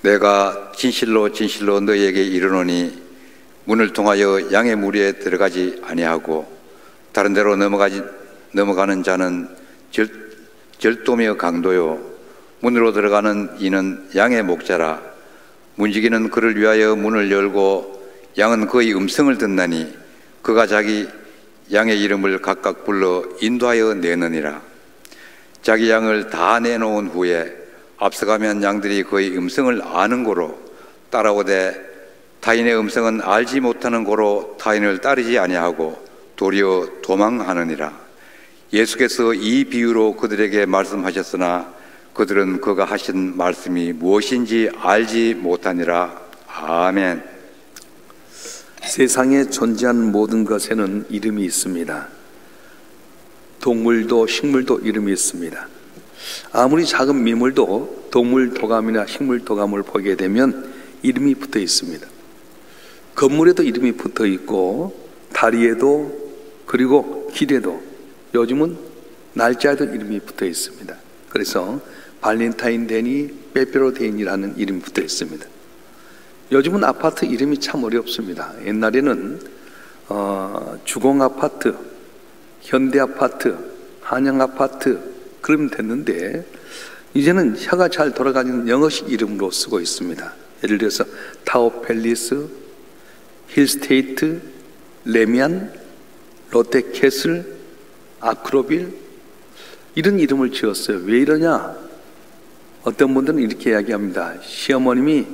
내가 진실로 진실로 너희에게 이르노니 문을 통하여 양의 무리에 들어가지 아니하고 다른 데로 넘어가는 자는 절도며 강도요 문으로 들어가는 이는 양의 목자라. 문지기는 그를 위하여 문을 열고 양은 그의 음성을 듣나니 그가 자기 양의 이름을 각각 불러 인도하여 내느니라. 자기 양을 다 내놓은 후에 앞서가면 양들이 그의 음성을 아는 고로 따라오되 타인의 음성은 알지 못하는 고로 타인을 따르지 아니하고 도리어 도망하느니라. 예수께서 이 비유로 그들에게 말씀하셨으나 그들은 그가 하신 말씀이 무엇인지 알지 못하니라. 아멘. 세상에 존재하는 모든 것에는 이름이 있습니다. 동물도 식물도 이름이 있습니다. 아무리 작은 미물도 동물 도감이나 식물 도감을 보게 되면 이름이 붙어 있습니다. 건물에도 이름이 붙어 있고 다리에도 그리고 길에도 요즘은 날짜에도 이름이 붙어 있습니다. 그래서 발렌타인데니, 빼빼로데이라는 이름이 붙어 있습니다. 요즘은 아파트 이름이 참 어렵습니다. 옛날에는 주공아파트, 현대아파트, 한양아파트 그러면 됐는데 이제는 혀가 잘 돌아가는 영어식 이름으로 쓰고 있습니다. 예를 들어서 타워팰리스, 힐스테이트, 레미안, 롯데캐슬, 아크로빌 이런 이름을 지었어요. 왜 이러냐? 어떤 분들은 이렇게 이야기합니다. 시어머님이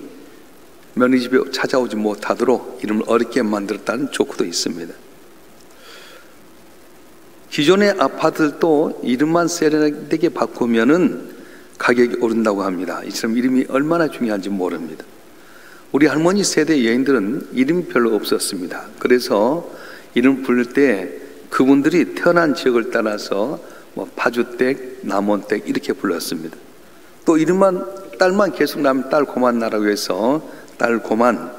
며느리 집에 찾아오지 못하도록 이름을 어렵게 만들었다는 조크도 있습니다. 기존의 아파트도 이름만 세련되게 바꾸면은 가격이 오른다고 합니다. 이처럼 이름이 얼마나 중요한지 모릅니다. 우리 할머니 세대 여인들은 이름이 별로 없었습니다. 그래서 이름 부를 때 그분들이 태어난 지역을 따라서 파주댁, 남원댁 이렇게 불렀습니다. 또 이름만 딸만 계속 나면 딸고만 나라고 해서 딸고만,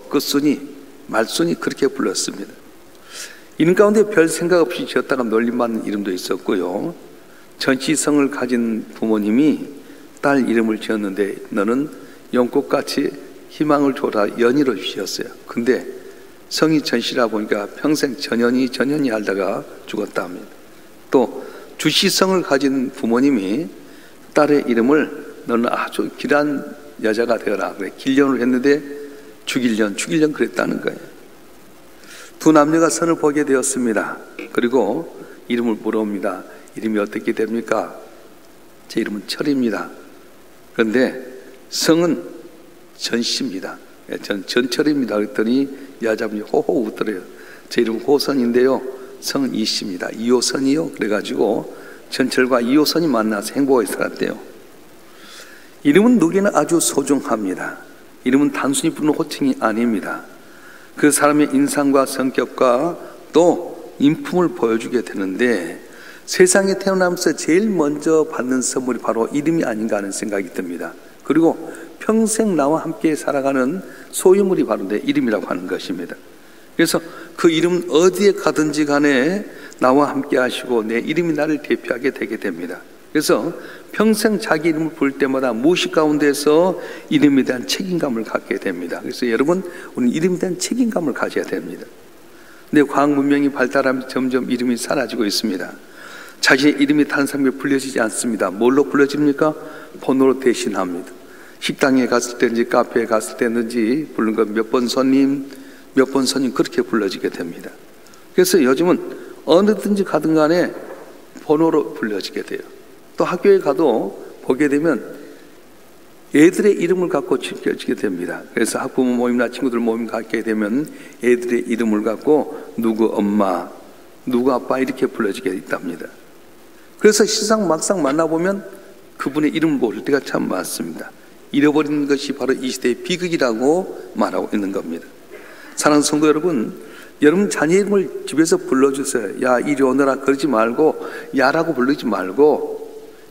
끝순이, 말순이 그렇게 불렀습니다. 이름 가운데 별 생각 없이 지었다가 놀림받는 이름도 있었고요. 전시성을 가진 부모님이 딸 이름을 지었는데 너는 연꽃같이 희망을 줘라 연희로 주셨어요. 근데 성이 전시라 보니까 평생 전현이 하다가 죽었다 합니다. 또 주시성을 가진 부모님이 딸의 이름을 너는 아주 길한 여자가 되어라 그래 길년을 했는데 죽일년 그랬다는 거예요. 두 남녀가 선을 보게 되었습니다. 그리고 이름을 물어봅니다. 이름이 어떻게 됩니까? 제 이름은 철입니다. 그런데 성은 전씨입니다. 전 전철입니다. 그랬더니 여자분이 호호 웃더래요. 제 이름은 호선인데요. 성은 이씨입니다. 이호선이요. 그래가지고 전철과 이호선이 만나서 행복하게 살았대요. 이름은 누구에나 아주 소중합니다. 이름은 단순히 부르는 호칭이 아닙니다. 그 사람의 인상과 성격과 또 인품을 보여주게 되는데 세상에 태어나면서 제일 먼저 받는 선물이 바로 이름이 아닌가 하는 생각이 듭니다. 그리고 평생 나와 함께 살아가는 소유물이 바로 내 이름이라고 하는 것입니다. 그래서 그 이름은 어디에 가든지 간에 나와 함께 하시고 내 이름이 나를 대표하게 되게 됩니다. 그래서 평생 자기 이름을 부를 때마다 무의식 가운데서 이름에 대한 책임감을 갖게 됩니다. 그래서 여러분, 우리는 이름에 대한 책임감을 가져야 됩니다. 근데 과학 문명이 발달하면서 점점 이름이 사라지고 있습니다. 자신의 이름이 다른 사람에게 불려지지 않습니다. 뭘로 불려집니까? 번호로 대신합니다. 식당에 갔을 때든지 카페에 갔을 때든지 부르는 거 몇 번 손님 그렇게 불러지게 됩니다. 그래서 요즘은 어느든지 가든 간에 번호로 불려지게 돼요. 또 학교에 가도 보게 되면 애들의 이름을 갖고 지켜지게 됩니다. 그래서 학부모 모임이나 친구들 모임 갖게 되면 애들의 이름을 갖고 누구 엄마, 누구 아빠 이렇게 불러지게 있답니다. 그래서 시상 막상 만나보면 그분의 이름을 모를 때가 참 많습니다. 잃어버리는 것이 바로 이 시대의 비극이라고 말하고 있는 겁니다. 사랑하는 성도 여러분, 여러분 자녀 이름을 집에서 불러주세요. 야 이리 오너라 그러지 말고 야라고 부르지 말고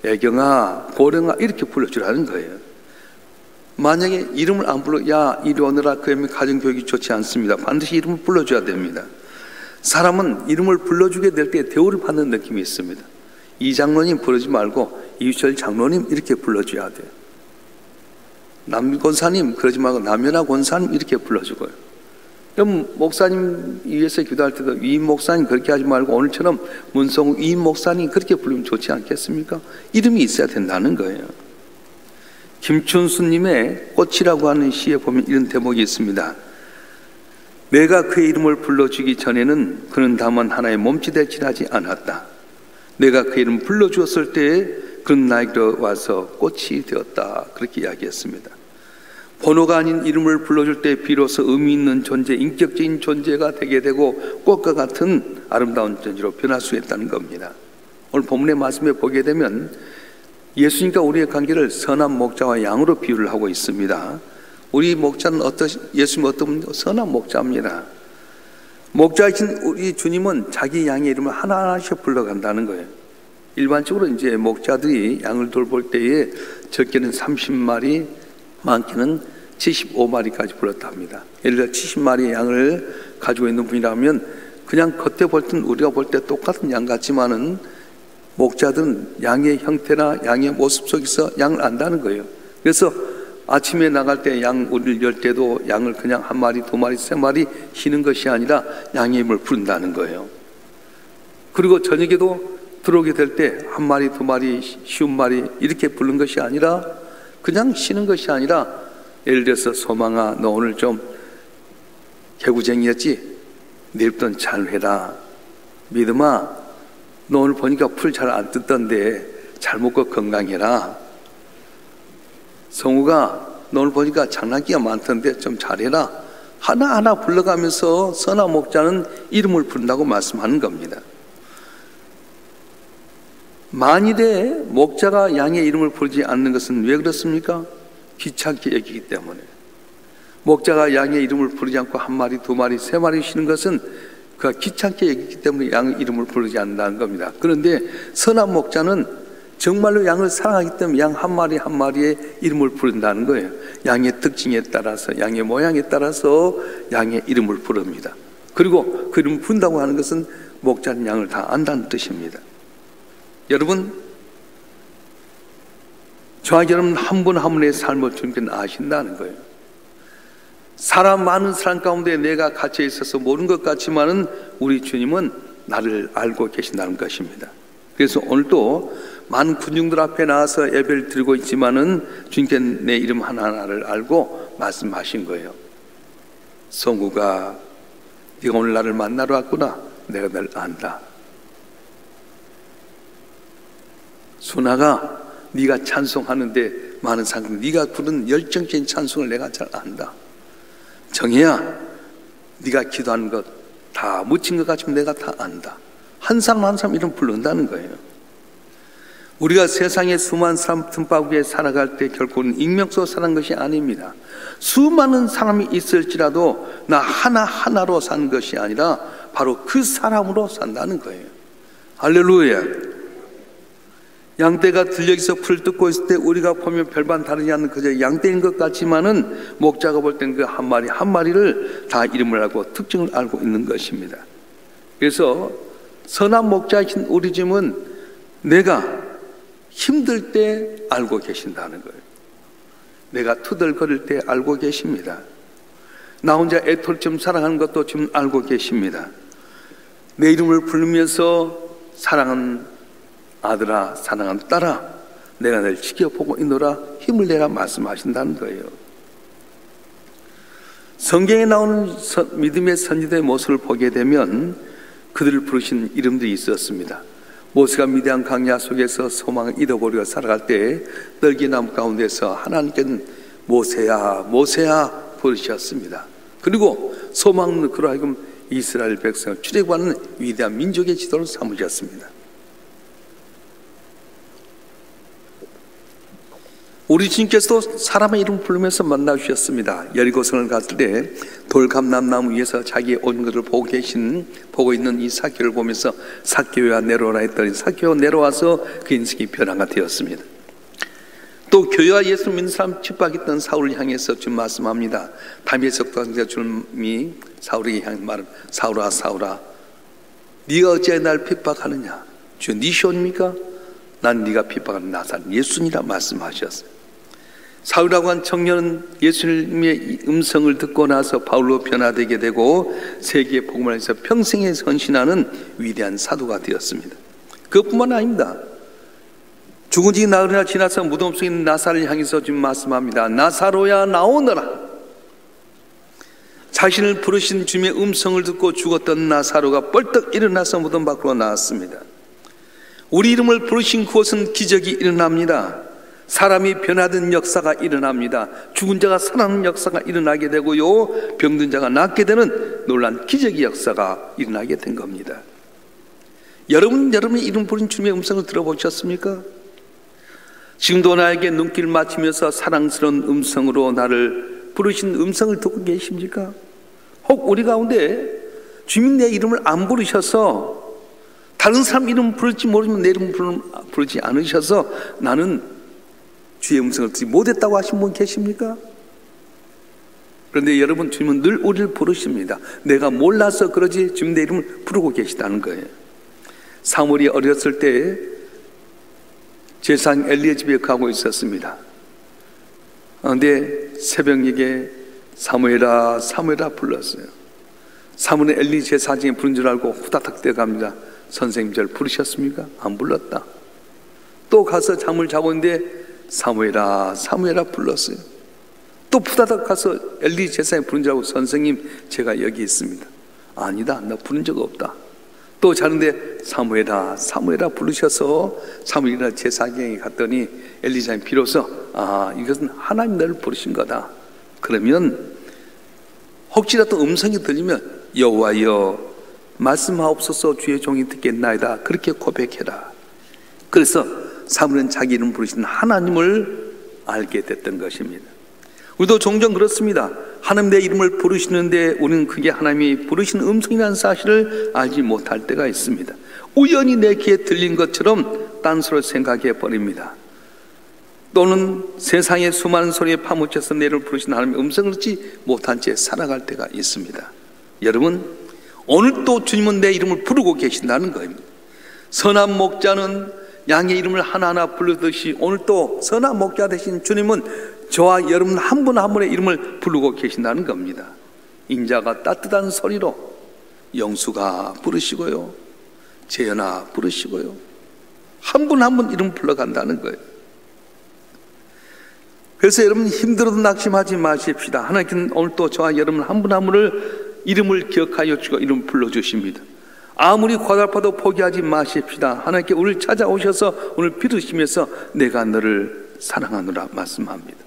애경아, 고령아 이렇게 불러주라는 거예요. 만약에 이름을 안 불러 야 이리 오너라 그러면 가정교육이 좋지 않습니다. 반드시 이름을 불러줘야 됩니다. 사람은 이름을 불러주게 될 때 대우를 받는 느낌이 있습니다. 이 장로님 부르지 말고 이유철 장로님 이렇게 불러줘야 돼요. 남 권사님 그러지 말고 남연아 권사님 이렇게 불러주고요. 그럼 목사님 위해서 기도할 때도 위임 목사님 그렇게 하지 말고 오늘처럼 문성우 위임 목사님 그렇게 부르면 좋지 않겠습니까? 이름이 있어야 된다는 거예요. 김춘수님의 꽃이라고 하는 시에 보면 이런 대목이 있습니다. 내가 그의 이름을 불러주기 전에는 그는 다만 하나의 몸짓에 지나지 않았다. 내가 그 이름 불러주었을 때에 그는 나에게로 와서 꽃이 되었다. 그렇게 이야기했습니다. 번호가 아닌 이름을 불러줄 때 비로소 의미 있는 존재, 인격적인 존재가 되게 되고 꽃과 같은 아름다운 존재로 변할 수 있다는 겁니다. 오늘 본문의 말씀에 보게 되면 예수님과 우리의 관계를 선한 목자와 양으로 비유를 하고 있습니다. 우리 목자는 예수님 어떤 선한 목자입니다. 목자이신 우리 주님은 자기 양의 이름을 하나하나씩 불러간다는 거예요. 일반적으로 이제 목자들이 양을 돌볼 때에 적게는 30마리, 많게는 75마리까지 불렀다 합니다. 예를 들어 70마리의 양을 가지고 있는 분이라면 그냥 겉에 볼 때는 우리가 볼 때 똑같은 양 같지만은 목자들은 양의 형태나 양의 모습 속에서 양을 안다는 거예요. 그래서 아침에 나갈 때 양 우리를 열 때도 양을 그냥 한 마리, 두 마리, 세 마리 쉬는 것이 아니라 양의 이름을 부른다는 거예요. 그리고 저녁에도 들어오게 될 때 한 마리, 두 마리, 쉬운 마리 이렇게 부르는 것이 아니라 그냥 쉬는 것이 아니라 예를 들어서 소망아 너 오늘 좀 개구쟁이였지? 내일부터는 잘 해라. 믿음아 너 오늘 보니까 풀 잘 안 뜯던데 잘 먹고 건강해라. 성우가 너 오늘 보니까 장난기가 많던데 좀 잘해라. 하나하나 불러가면서 선한 목자는 이름을 부른다고 말씀하는 겁니다. 만일에 목자가 양의 이름을 부르지 않는 것은 왜 그렇습니까? 귀찮게 여기기 때문에. 목자가 양의 이름을 부르지 않고 한 마리, 두 마리, 세 마리 쉬는 것은 그가 귀찮게 여기기 때문에 양의 이름을 부르지 않는다는 겁니다. 그런데 선한 목자는 정말로 양을 사랑하기 때문에 양 한 마리 한 마리의 이름을 부른다는 거예요. 양의 특징에 따라서, 양의 모양에 따라서 양의 이름을 부릅니다. 그리고 그 이름을 부른다고 하는 것은 목자는 양을 다 안다는 뜻입니다. 여러분, 저와 여러분 한 분 한 분의 삶을 주님께는 아신다는 거예요. 많은 사람 가운데 내가 갇혀 있어서 모르는 것 같지만은 우리 주님은 나를 알고 계신다는 것입니다. 그래서 오늘도 많은 군중들 앞에 나와서 예배를 드리고 있지만은 주님께 내 이름 하나하나를 알고 말씀하신 거예요. 성구가 네가 오늘 나를 만나러 왔구나. 내가 널 안다. 순아가 네가 찬송하는데 많은 사람 네가 부른 열정적인 찬송을 내가 잘 안다. 정혜야 네가 기도하는 것 다 묻힌 것 같지만 내가 다 안다. 한 사람 한 사람 이름 부른다는 거예요. 우리가 세상에 수많은 사람 틈바구 위에 살아갈 때 결국은 익명으로 사는 것이 아닙니다. 수많은 사람이 있을지라도 나 하나하나로 사는 것이 아니라 바로 그 사람으로 산다는 거예요. 할렐루야. 양떼가 들녘에서 풀 뜯고 있을 때 우리가 보면 별반 다르지 않는 그저 양떼인 것 같지만은 목자가 볼 때는 그 한 마리 한 마리를 다 이름을 알고 특징을 알고 있는 것입니다. 그래서 선한 목자이신 우리 주님은 내가 힘들 때 알고 계신다는 거예요. 내가 투덜거릴 때 알고 계십니다. 나 혼자 애톨처럼 살아가는 것도 지금 알고 계십니다. 내 이름을 부르면서 사랑하는 아들아, 사랑하는 딸아, 내가 널 지켜보고 있노라 힘을 내라 말씀하신다는 거예요. 성경에 나오는 믿음의 선지자의 모습을 보게 되면 그들을 부르신 이름들이 있었습니다. 모세가 미디안 광야 속에서 소망을 잃어버리고 살아갈 때 떨기나무 가운데서 하나님께는 모세야 모세야 부르셨습니다. 그리고 소망을 그로 하여금 이스라엘 백성을 출애굽하는 위대한 민족의 지도를 삼으셨습니다. 우리 주님께서도 사람의 이름 부르면서 만나주셨습니다. 여리고성을 갔을 때 돌감람나무 위에서 자기의 온 것을 보고 있는 이 삭개오를 보면서 삭개오야 내려오라 했더니 삭개오 내려와서 그 인생이 변화가 되었습니다. 또 교회와 예수 믿는 사람 핍박했던 사울을 향해서 주님 말씀합니다. 다메섹 도상자 주님이 사울에게 향해 말은 사울아 사울아 네가 어찌하여 날 핍박하느냐. 주 네 시온입니까? 난 네가 핍박하는 나사렛 예수니라 말씀하셨어요. 사울이라고 한 청년은 예수님의 음성을 듣고 나서 바울로 변화되게 되고 세계의 복음을 위해서 평생에 헌신하는 위대한 사도가 되었습니다. 그것뿐만 아닙니다. 죽은 지 나흘이나 지나서 무덤 속에 있는 나사를 향해서 지금 말씀합니다. 나사로야 나오너라. 자신을 부르신 주님의 음성을 듣고 죽었던 나사로가 벌떡 일어나서 무덤 밖으로 나왔습니다. 우리 이름을 부르신 그곳은 기적이 일어납니다. 사람이 변화된 역사가 일어납니다. 죽은 자가 살아나는 역사가 일어나게 되고요, 병든 자가 낫게 되는 놀라운 기적의 역사가 일어나게 된 겁니다. 여러분의 이름 부른 주님의 음성을 들어보셨습니까? 지금도 나에게 눈길 맞추면서 사랑스러운 음성으로 나를 부르신 음성을 듣고 계십니까? 혹 우리 가운데 주님 내 이름을 안 부르셔서, 다른 사람 이름 부를지 모르지만 내 이름 부르지 않으셔서 나는 주의 음성을 듣지 못했다고 하신 분 계십니까? 그런데 여러분, 주님은 늘 우리를 부르십니다. 내가 몰라서 그러지 주님 내 이름을 부르고 계시다는 거예요. 사무엘이 어렸을 때 제사장 엘리의 집에 가고 있었습니다. 그런데 새벽녘에 사무엘아 사무엘아 불렀어요. 사무엘은 엘리 제사장이 부른 줄 알고 후다닥 뛰어갑니다. 선생님 저를 부르셨습니까? 안 불렀다. 또 가서 잠을 자고 있는데 사무엘아 사무엘아 불렀어요. 또 후다닥 가서 엘리 제사장이 부른 줄 알고 선생님 제가 여기 있습니다. 아니다, 나 부른 적 없다. 또 자는데 사무엘아 사무엘아 부르셔서 사무엘이나 제사장이 갔더니 엘리사장이 비로소 이것은 하나님 너를 부르신 거다. 그러면 혹시라도 음성이 들리면 여호와여 말씀하옵소서 주의 종이 듣겠나이다, 그렇게 고백해라. 그래서 사무엘은 자기 이름 부르신 하나님을 알게 됐던 것입니다. 우리도 종종 그렇습니다. 하나님 내 이름을 부르시는데 우리는 그게 하나님이 부르시는 음성이라는 사실을 알지 못할 때가 있습니다. 우연히 내 귀에 들린 것처럼 딴소리를 생각해 버립니다. 또는 세상의 수많은 소리에 파묻혀서 내 이름을 부르시는 하나님의 음성을 듣지 못한 채 살아갈 때가 있습니다. 여러분, 오늘 또 주님은 내 이름을 부르고 계신다는 겁니다. 선한 목자는 양의 이름을 하나하나 부르듯이 오늘 또 선한 목자 되신 주님은 저와 여러분 한 분 한 분의 이름을 부르고 계신다는 겁니다. 인자가 따뜻한 소리로 영수가 부르시고요, 재현아 부르시고요, 한 분 한 분 이름 불러간다는 거예요. 그래서 여러분 힘들어도 낙심하지 마십시다. 하나님께는 오늘 또 저와 여러분 한 분 한 분을 이름을 기억하여 주시고 이름 불러주십니다. 아무리 고달파도 포기하지 마십시다. 하나님께 우리를 찾아오셔서 오늘 빌으시면서 내가 너를 사랑하노라 말씀합니다.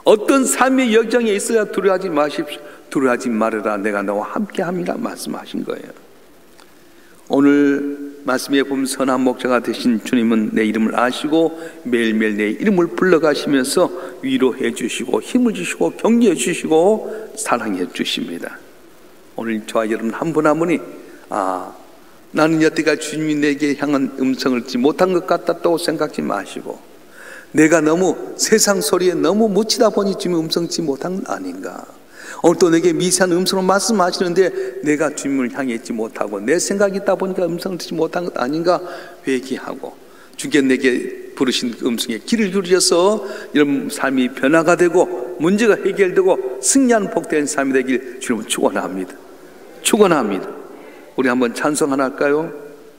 어떤 삶의 역정에 있어야 두려워하지 마십시오. 두려워하지 말아라, 내가 너와 함께함이라 말씀하신 거예요. 오늘 말씀에 보면 선한 목자가 되신 주님은 내 이름을 아시고 매일매일 내 이름을 불러가시면서 위로해 주시고 힘을 주시고 격려해 주시고 사랑해 주십니다. 오늘 저와 여러분 한 분 한 분이 나는 여태까지 주님이 내게 향한 음성을 듣지 못한 것 같았다고 생각하지 마시고, 내가 너무 세상 소리에 너무 묻히다 보니 주님의 음성 듣지 못한 건 아닌가. 오늘 또 내게 미세한 음성으로 말씀하시는데 내가 주님을 향해 있지 못하고 내 생각이 있다 보니까 음성을 듣지 못한 것 아닌가 회개하고, 주께 내게 부르신 음성에 귀를 기울여서 이런 삶이 변화가 되고 문제가 해결되고 승리하는 복된 삶이 되길 주님은 축원합니다. 축원합니다. 우리 한번 찬송 하나 할까요?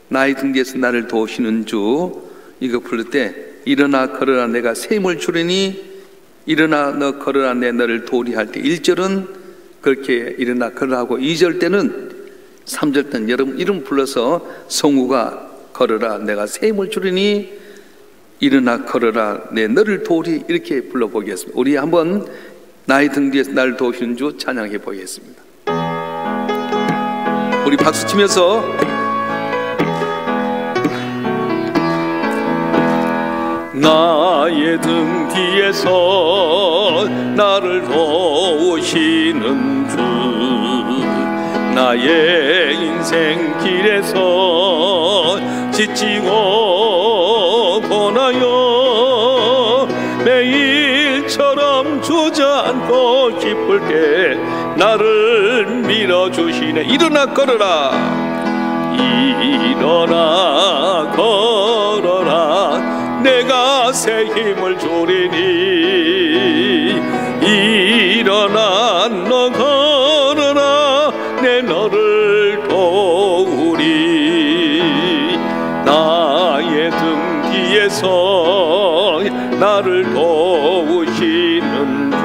나의 등 뒤에서 나를 도우시는 주, 이거 부를 때 일어나 걸어라 내가 새 힘을 주리니, 일어나 너 걸어라 내 너를 도우리 할 때 1절은 그렇게 일어나 걸어라 하고 2절 때는 3절 때는 여러분 이름 불러서 성우가 걸어라 내가 새 힘을 주리니 일어나 걸어라 내 너를 도우리, 이렇게 불러보겠습니다. 우리 한번 나의 등 뒤에서 나를 도우시는 주 찬양해 보겠습니다. 우리 박수 치면서 나의 등 뒤에서 나를 도우시는 주, 나의 인생 길에서 지치고 고나여 매일처럼 주저앉고 기쁠 때 나를 밀어주시네. 일어나 걸어라, 일어나 걸어라 내가 새 힘을 주리니 일어나 너 걸어라 내 너를 도우리 나의 등 뒤에서 나를 도우시는 주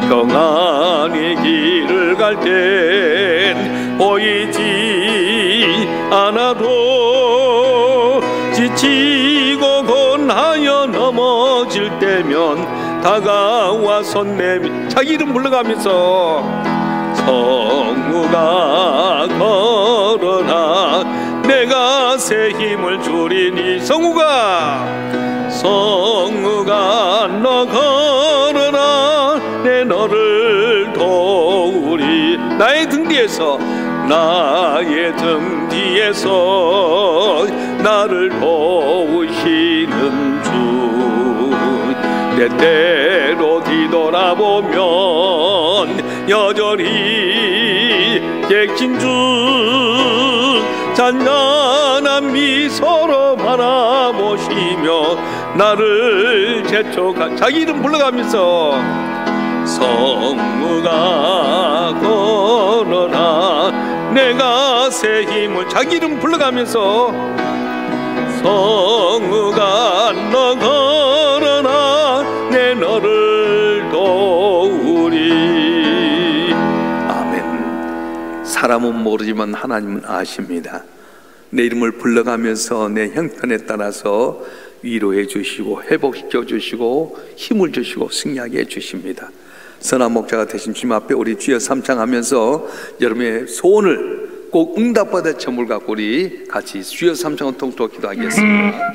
평안의 길을 갈 땐 보이지 않아도 지치고 곤하여 넘어질 때면 다가와서 내밀 자기 이름 불러가면서 성우가 걸어라 내가 새 힘을 주리니 성우가 너 걸어라 내 너를 도우리 나의 등 뒤에서 나를 도우시는 주 때때로 뒤돌아보면 여전히 계신 주 잔잔한 미소로 바라보시며 나를 재촉한 자기 이름 불러가면서 성우가 걸어라 내가 새 힘을 자기 이름 불러가면서 성우가 너 걸어라 내 너를 도우리. 아멘. 사람은 모르지만 하나님은 아십니다. 내 이름을 불러가면서 내 형편에 따라서 위로해 주시고 회복시켜 주시고 힘을 주시고 승리하게 해 주십니다. 선한 목자가 되신 주님 앞에 우리 주여 삼창하면서 여러분의 소원을 꼭 응답받을 점을 갖고 우리 같이 주여 삼창을 통틀어 기도하겠습니다.